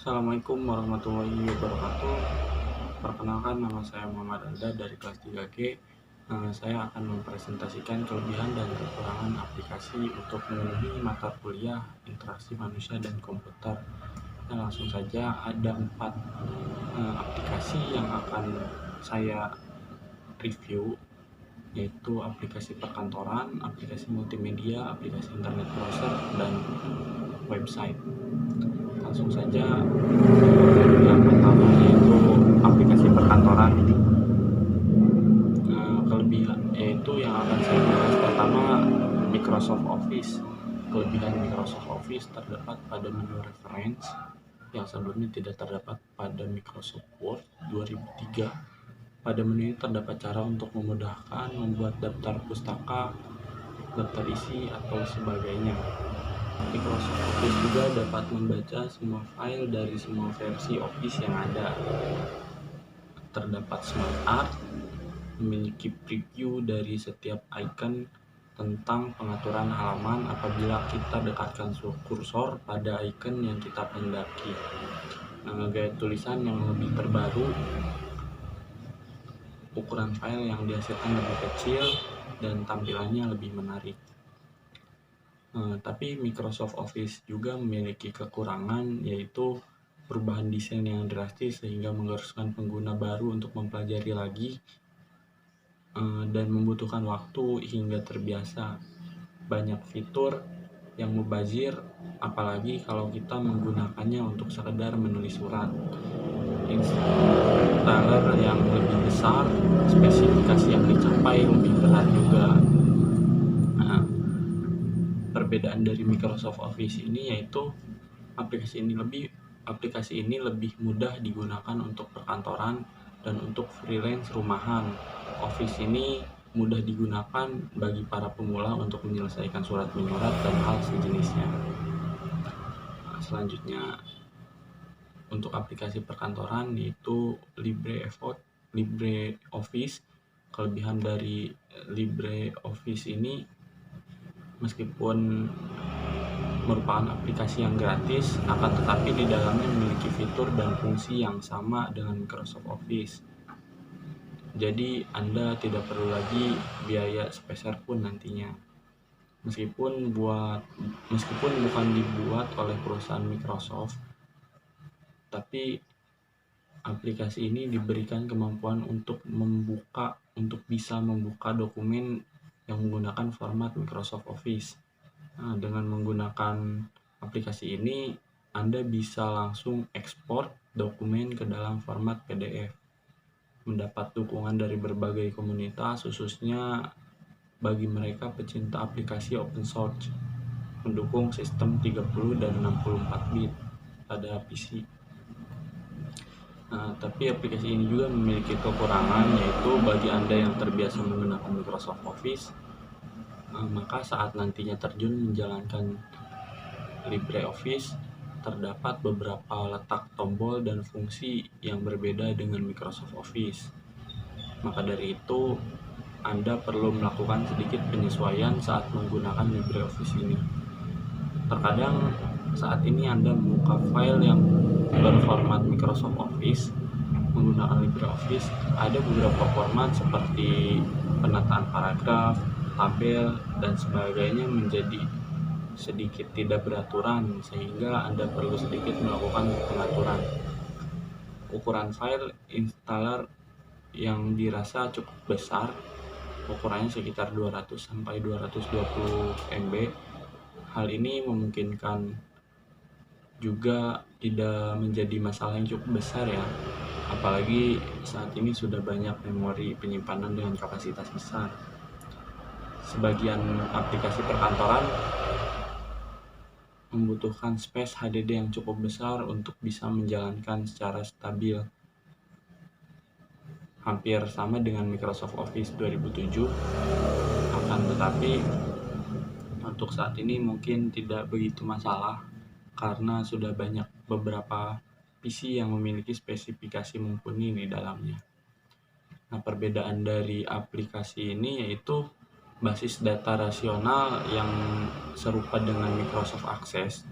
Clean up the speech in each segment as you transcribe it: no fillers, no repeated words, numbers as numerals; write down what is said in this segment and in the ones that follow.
Assalamualaikum warahmatullahi wabarakatuh. Perkenalkan, nama saya Muhammad Alda dari kelas 3G. Saya akan mempresentasikan kelebihan dan kekurangan aplikasi untuk memenuhi mata kuliah interaksi manusia dan komputer. Langsung saja, ada 4 aplikasi yang akan saya review, yaitu aplikasi perkantoran, aplikasi multimedia, aplikasi internet browser, dan website. Langsung saja, yang pertama yaitu aplikasi perkantoran. Kelebihan yaitu yang akan saya bahas pertama, Microsoft Office. Kelebihan Microsoft Office terdapat pada menu reference yang sebelumnya tidak terdapat pada Microsoft Word 2003. Pada menu ini terdapat cara untuk memudahkan membuat daftar pustaka, daftar isi, atau sebagainya. Microsoft Office juga dapat membaca semua file dari semua versi Office yang ada. Terdapat Smart Art, memiliki preview dari setiap icon tentang pengaturan halaman apabila kita dekatkan kursor pada icon yang kita pendaki. Gaya tulisan yang lebih terbaru, ukuran file yang dihasilkan lebih kecil, dan tampilannya lebih menarik. Tapi Microsoft Office juga memiliki kekurangan, yaitu perubahan desain yang drastis sehingga mengharuskan pengguna baru untuk mempelajari lagi dan membutuhkan waktu hingga terbiasa. Banyak fitur yang mubazir, apalagi kalau kita menggunakannya untuk sekedar menulis surat. Installer yang lebih besar, spesifikasi yang dicapai lebih berat juga. Perbedaan dari Microsoft Office ini yaitu aplikasi ini lebih mudah digunakan untuk perkantoran dan untuk freelance rumahan. Office ini mudah digunakan bagi para pemula untuk menyelesaikan surat menyurat dan hal sejenisnya. Selanjutnya, untuk aplikasi perkantoran yaitu LibreOffice. Kelebihan dari LibreOffice ini, meskipun merupakan aplikasi yang gratis, akan tetapi di dalamnya memiliki fitur dan fungsi yang sama dengan Microsoft Office. Jadi Anda tidak perlu lagi biaya sepeser pun nantinya. Meskipun bukan dibuat oleh perusahaan Microsoft, tapi aplikasi ini diberikan kemampuan untuk bisa membuka dokumen yang menggunakan format Microsoft Office. Dengan menggunakan aplikasi ini, Anda bisa langsung ekspor dokumen ke dalam format PDF. Mendapat dukungan dari berbagai komunitas, khususnya bagi mereka pecinta aplikasi open source. Mendukung sistem 30 dan 64 bit pada PC. Tapi aplikasi ini juga memiliki kekurangan, yaitu bagi Anda yang terbiasa menggunakan Microsoft Office, maka saat nantinya terjun menjalankan LibreOffice, terdapat beberapa letak tombol dan fungsi yang berbeda dengan Microsoft Office. Maka dari itu, Anda perlu melakukan sedikit penyesuaian saat menggunakan LibreOffice ini. Terkadang saat ini Anda membuka file yang berformat Microsoft Office menggunakan LibreOffice, ada beberapa format seperti penataan paragraf, tabel, dan sebagainya menjadi sedikit tidak beraturan, sehingga Anda perlu sedikit melakukan pengaturan. Ukuran file installer yang dirasa cukup besar, ukurannya sekitar 200 sampai 220 MB. Hal ini memungkinkan juga tidak menjadi masalah yang cukup besar ya, apalagi saat ini sudah banyak memori penyimpanan dengan kapasitas besar. Sebagian aplikasi perkantoran membutuhkan space HDD yang cukup besar untuk bisa menjalankan secara stabil. Hampir sama dengan Microsoft Office 2007, akan tetapi untuk saat ini mungkin tidak begitu masalah karena sudah banyak beberapa PC yang memiliki spesifikasi mumpuni di dalamnya. Perbedaan dari aplikasi ini yaitu basis data rasional yang serupa dengan Microsoft Access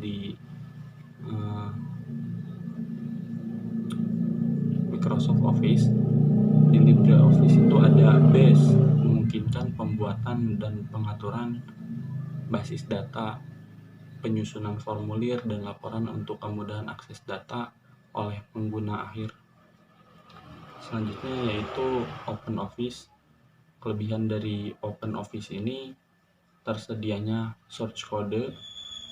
Microsoft Office. Di LibreOffice itu ada base, memungkinkan pembuatan dan pengaturan basis data, penyusunan formulir, dan laporan untuk kemudahan akses data oleh pengguna akhir. Selanjutnya yaitu OpenOffice. Kelebihan dari OpenOffice ini tersedianya source code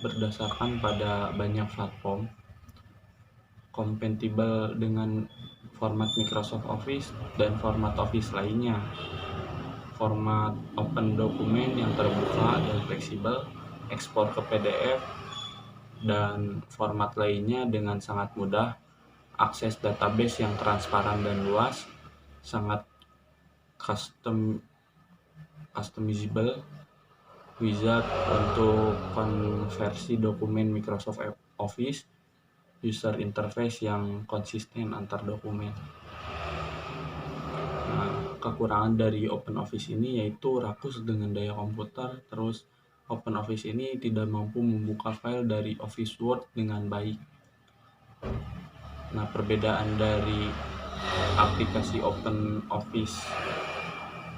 berdasarkan pada banyak platform, kompatibel dengan format Microsoft Office dan format Office lainnya. Format open dokumen yang terbuka dan fleksibel, ekspor ke PDF, dan format lainnya dengan sangat mudah, akses database yang transparan dan luas, sangat customizable, wizard untuk konversi dokumen Microsoft Office, user interface yang konsisten antar dokumen. Nah, kekurangan dari OpenOffice ini yaitu rakus dengan daya komputer. Terus OpenOffice ini tidak mampu membuka file dari Office Word dengan baik. Nah, perbedaan dari aplikasi OpenOffice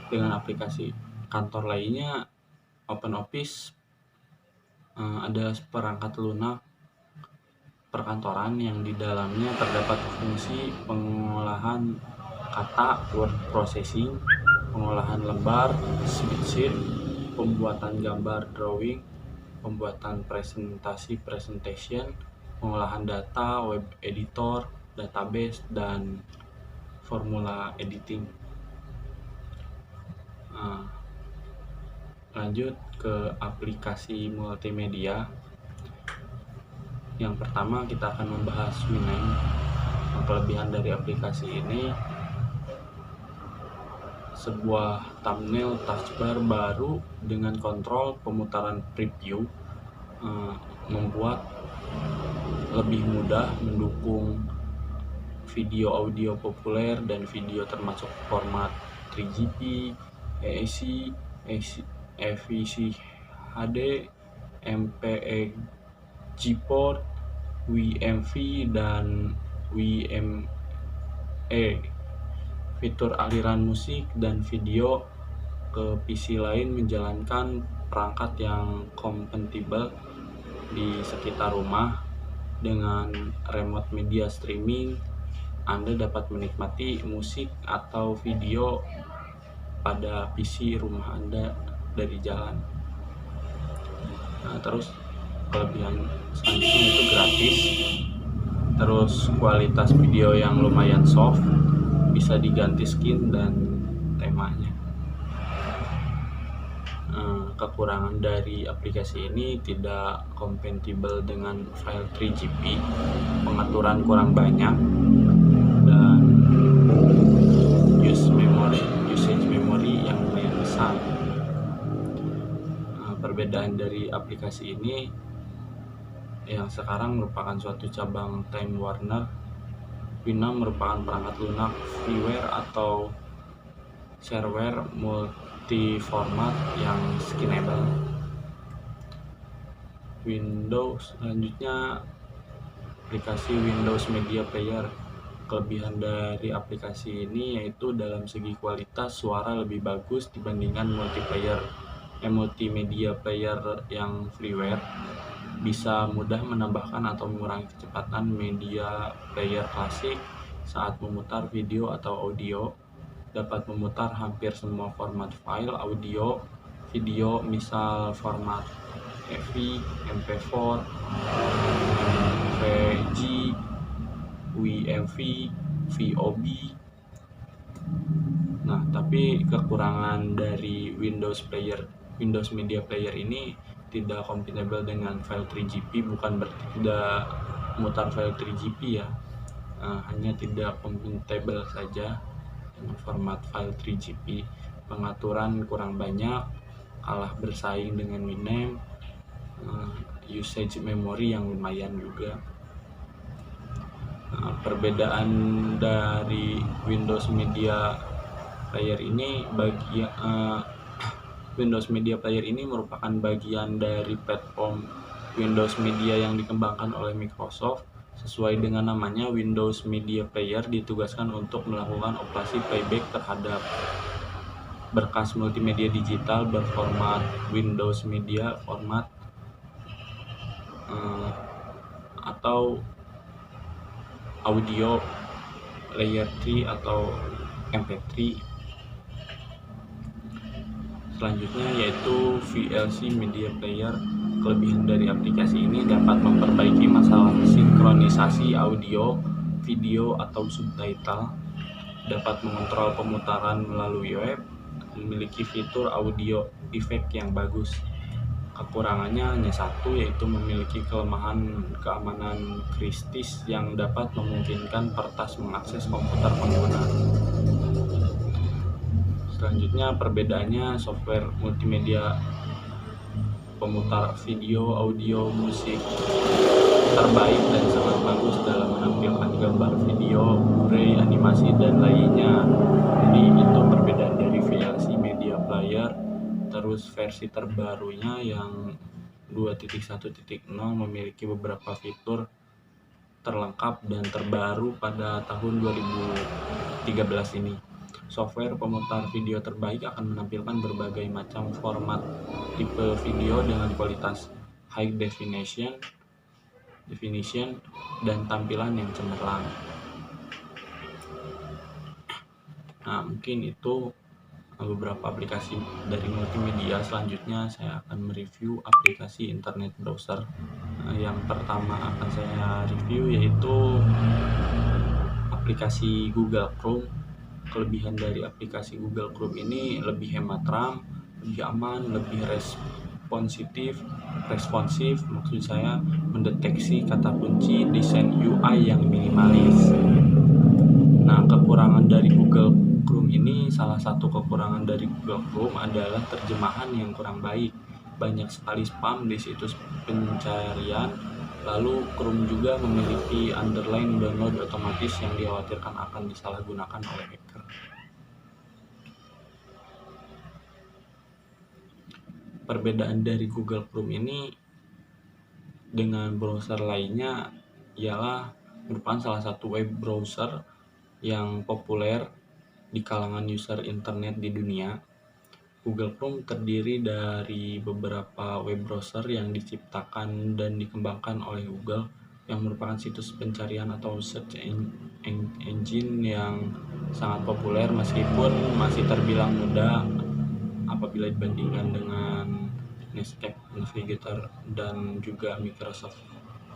dengan aplikasi kantor lainnya, OpenOffice ada perangkat lunak perkantoran yang di dalamnya terdapat fungsi pengolahan kata, word processing, pengolahan lembar, spreadsheet, pembuatan gambar drawing, pembuatan presentation, pengolahan data, web editor, database, dan formula editing. Lanjut ke aplikasi multimedia. Yang pertama kita akan membahas Winamp. Kelebihan dari aplikasi ini, sebuah thumbnail taskbar baru dengan kontrol pemutaran preview, membuat lebih mudah mendukung video audio populer dan video termasuk format 3GP, AAC, AVC HD, MPEG port, WMV, dan WME. Fitur aliran musik dan video ke PC lain menjalankan perangkat yang kompatibel di sekitar rumah. Dengan remote media streaming, Anda dapat menikmati musik atau video pada PC rumah Anda dari jalan. Nah, terus kelebihan selanjutnya itu gratis. Terus kualitas video yang lumayan soft, bisa diganti skin dan temanya. Kekurangan dari aplikasi ini tidak kompatibel dengan file 3GP, pengaturan kurang banyak, dan usage memory yang lumayan besar. Perbedaan dari aplikasi ini yang sekarang merupakan suatu cabang Time Warner, Winamp merupakan perangkat lunak freeware atau shareware multi-format yang skinable. Windows. Selanjutnya aplikasi Windows Media Player. Kelebihan dari aplikasi ini yaitu dalam segi kualitas suara lebih bagus dibandingkan multimedia player yang freeware. Bisa mudah menambahkan atau mengurangi kecepatan media player klasik saat memutar video atau audio. Dapat memutar hampir semua format file audio, video, misal format AV, MP4, MVG, WMV, VOB. Nah, tapi kekurangan dari Windows Media Player ini tidak kompatibel dengan file 3GP, bukan berarti tidak memutar file 3GP ya, hanya tidak kompatibel saja dengan format file 3GP. Pengaturan kurang banyak, kalah bersaing dengan Winamp, usage memory yang lumayan juga. Perbedaan dari Windows Media Player ini Windows Media Player ini merupakan bagian dari platform Windows Media yang dikembangkan oleh Microsoft. Sesuai dengan namanya, Windows Media Player ditugaskan untuk melakukan operasi playback terhadap berkas multimedia digital berformat Windows Media Format atau audio layer 3 atau MP3. Selanjutnya yaitu VLC Media Player. Kelebihan dari aplikasi ini dapat memperbaiki masalah sinkronisasi audio, video, atau subtitle, dapat mengontrol pemutaran melalui web, memiliki fitur audio efek yang bagus. Kekurangannya hanya satu, yaitu memiliki kelemahan keamanan kritis yang dapat memungkinkan peretas mengakses komputer pengguna. Selanjutnya perbedaannya, software multimedia pemutar video, audio, musik terbaik dan sangat bagus dalam menampilkan gambar, video, Blu-ray, animasi, dan lainnya. Jadi itu perbedaan dari VLC Media Player. Terus versi terbarunya yang 2.1.0 memiliki beberapa fitur terlengkap dan terbaru pada tahun 2013 ini. Software pemutar video terbaik akan menampilkan berbagai macam format tipe video dengan kualitas high definition dan tampilan yang cemerlang. Nah, mungkin itu beberapa aplikasi dari multimedia. Selanjutnya saya akan mereview aplikasi internet browser. Yang pertama akan saya review yaitu aplikasi Google Chrome. Kelebihan dari aplikasi Google Chrome ini lebih hemat RAM, lebih aman, lebih responsif, maksud saya mendeteksi kata kunci, desain UI yang minimalis. Nah, kekurangan dari Google Chrome ini, salah satu kekurangan dari Google Chrome adalah terjemahan yang kurang baik. Banyak sekali spam di situs pencarian. Lalu Chrome juga memiliki underline download otomatis yang dikhawatirkan akan disalahgunakan oleh hacker. Perbedaan dari Google Chrome ini dengan browser lainnya ialah merupakan salah satu web browser yang populer di kalangan user internet di dunia. Google Chrome terdiri dari beberapa web browser yang diciptakan dan dikembangkan oleh Google, yang merupakan situs pencarian atau search engine yang sangat populer meskipun masih terbilang mudah apabila dibandingkan dengan Netscape Navigator dan juga Microsoft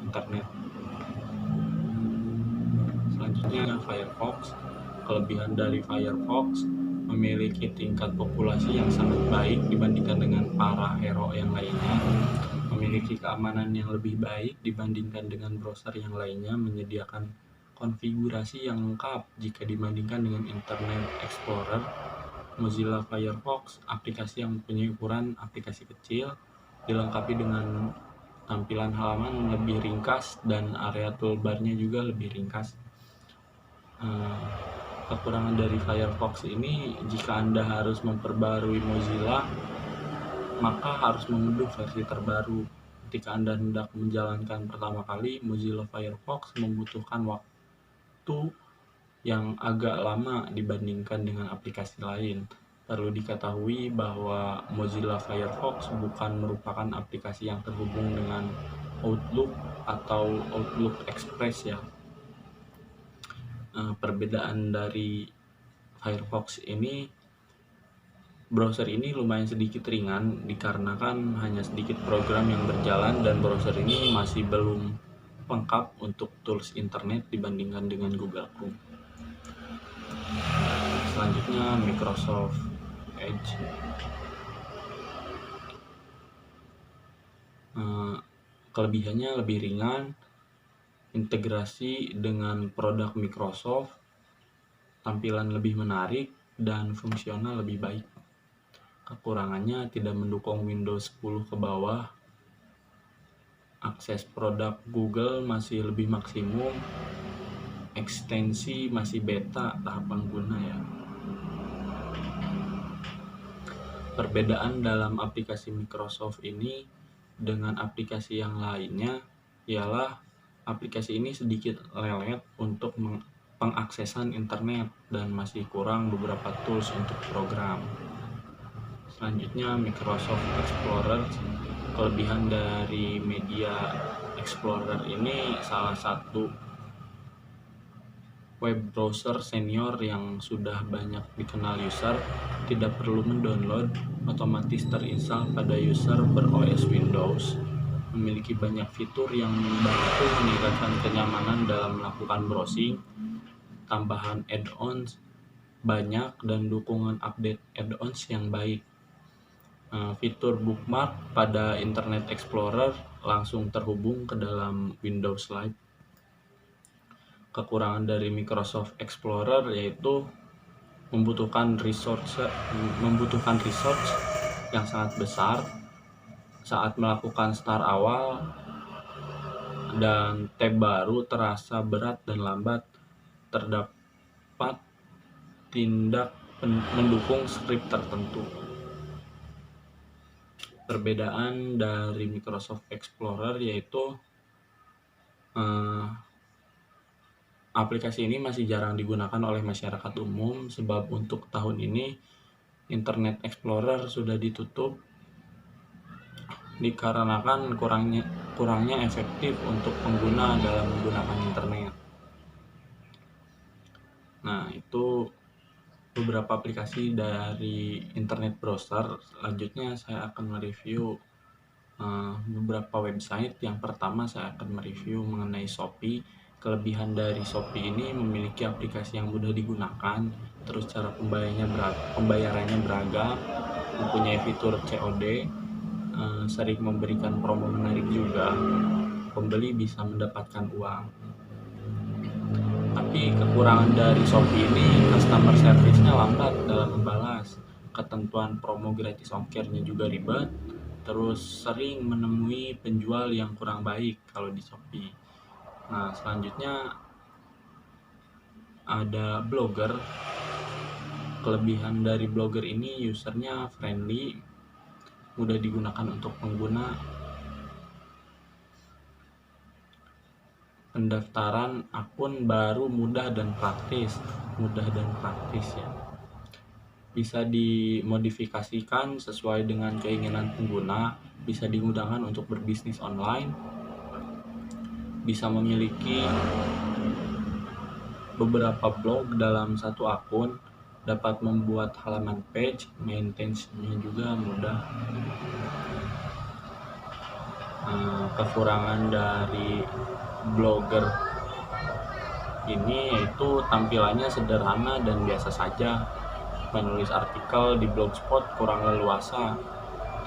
Internet. Selanjutnya Firefox. Kelebihan dari Firefox memiliki tingkat populasi yang sangat baik dibandingkan dengan para hero yang lainnya, memiliki keamanan yang lebih baik dibandingkan dengan browser yang lainnya, menyediakan konfigurasi yang lengkap jika dibandingkan dengan Internet Explorer. Mozilla Firefox, aplikasi yang mempunyai ukuran aplikasi kecil, dilengkapi dengan tampilan halaman lebih ringkas dan area toolbar-nya juga lebih ringkas. Kekurangan dari Firefox ini, jika Anda harus memperbarui Mozilla, maka harus mengunduh versi terbaru. Ketika Anda hendak menjalankan pertama kali Mozilla Firefox, membutuhkan waktu yang agak lama dibandingkan dengan aplikasi lain. Perlu diketahui bahwa Mozilla Firefox bukan merupakan aplikasi yang terhubung dengan Outlook atau Outlook Express ya. Perbedaan dari Firefox ini, browser ini lumayan sedikit ringan dikarenakan hanya sedikit program yang berjalan, dan browser ini masih belum lengkap untuk tools internet dibandingkan dengan Google Chrome. Selanjutnya Microsoft Edge. Kelebihannya lebih ringan, integrasi dengan produk Microsoft, tampilan lebih menarik, dan fungsional lebih baik. Kekurangannya tidak mendukung Windows 10 ke bawah, akses produk Google masih lebih maksimum, ekstensi masih beta tahap pengguna ya. Perbedaan dalam aplikasi Microsoft ini dengan aplikasi yang lainnya ialah aplikasi ini sedikit lelet untuk pengaksesan internet dan masih kurang beberapa tools untuk program. Selanjutnya Microsoft Explorer. Kelebihan dari Media Explorer ini salah satu web browser senior yang sudah banyak dikenal user, tidak perlu mendownload, otomatis terinstall pada user ber-OS Windows, memiliki banyak fitur yang membantu meningkatkan kenyamanan dalam melakukan browsing, tambahan add-ons banyak dan dukungan update add-ons yang baik. Fitur bookmark pada Internet Explorer langsung terhubung ke dalam Windows Live. Kekurangan dari Microsoft Explorer yaitu membutuhkan resource yang sangat besar saat melakukan start awal, dan tab baru terasa berat dan lambat. Terdapat tindak mendukung script tertentu. Perbedaan dari Microsoft Explorer yaitu aplikasi ini masih jarang digunakan oleh masyarakat umum sebab untuk tahun ini Internet Explorer sudah ditutup dikarenakan kurangnya efektif untuk pengguna dalam menggunakan internet. Nah, itu beberapa aplikasi dari internet browser. Selanjutnya saya akan mereview beberapa website. Yang pertama saya akan mereview mengenai Shopee. Kelebihan dari Shopee ini memiliki aplikasi yang mudah digunakan, terus cara pembayarannya beragam, mempunyai fitur COD, sering memberikan promo menarik juga, pembeli bisa mendapatkan uang. Tapi kekurangan dari Shopee ini customer service-nya lambat dalam membalas, ketentuan promo gratis ongkirnya juga ribet, terus sering menemui penjual yang kurang baik kalau di Shopee. Nah, selanjutnya ada Blogger. Kelebihan dari Blogger ini usernya friendly, mudah digunakan untuk pengguna. Pendaftaran akun baru mudah dan praktis ya. Bisa dimodifikasikan sesuai dengan keinginan pengguna, bisa digunakan untuk berbisnis online, bisa memiliki beberapa blog dalam satu akun, dapat membuat halaman page, maintenance-nya juga mudah. Kekurangan dari Blogger ini yaitu tampilannya sederhana dan biasa saja. Menulis artikel di Blogspot kurang leluasa,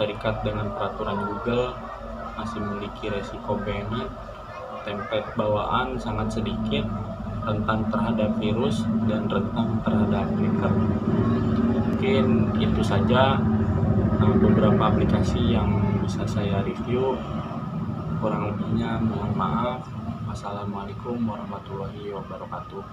terikat dengan peraturan Google, masih memiliki resiko banned, template bawaan sangat sedikit, rentan terhadap virus dan rentan terhadap hacker. Mungkin itu saja beberapa aplikasi yang bisa saya review. Kurang lebihnya mohon maaf. Wassalamualaikum warahmatullahi wabarakatuh.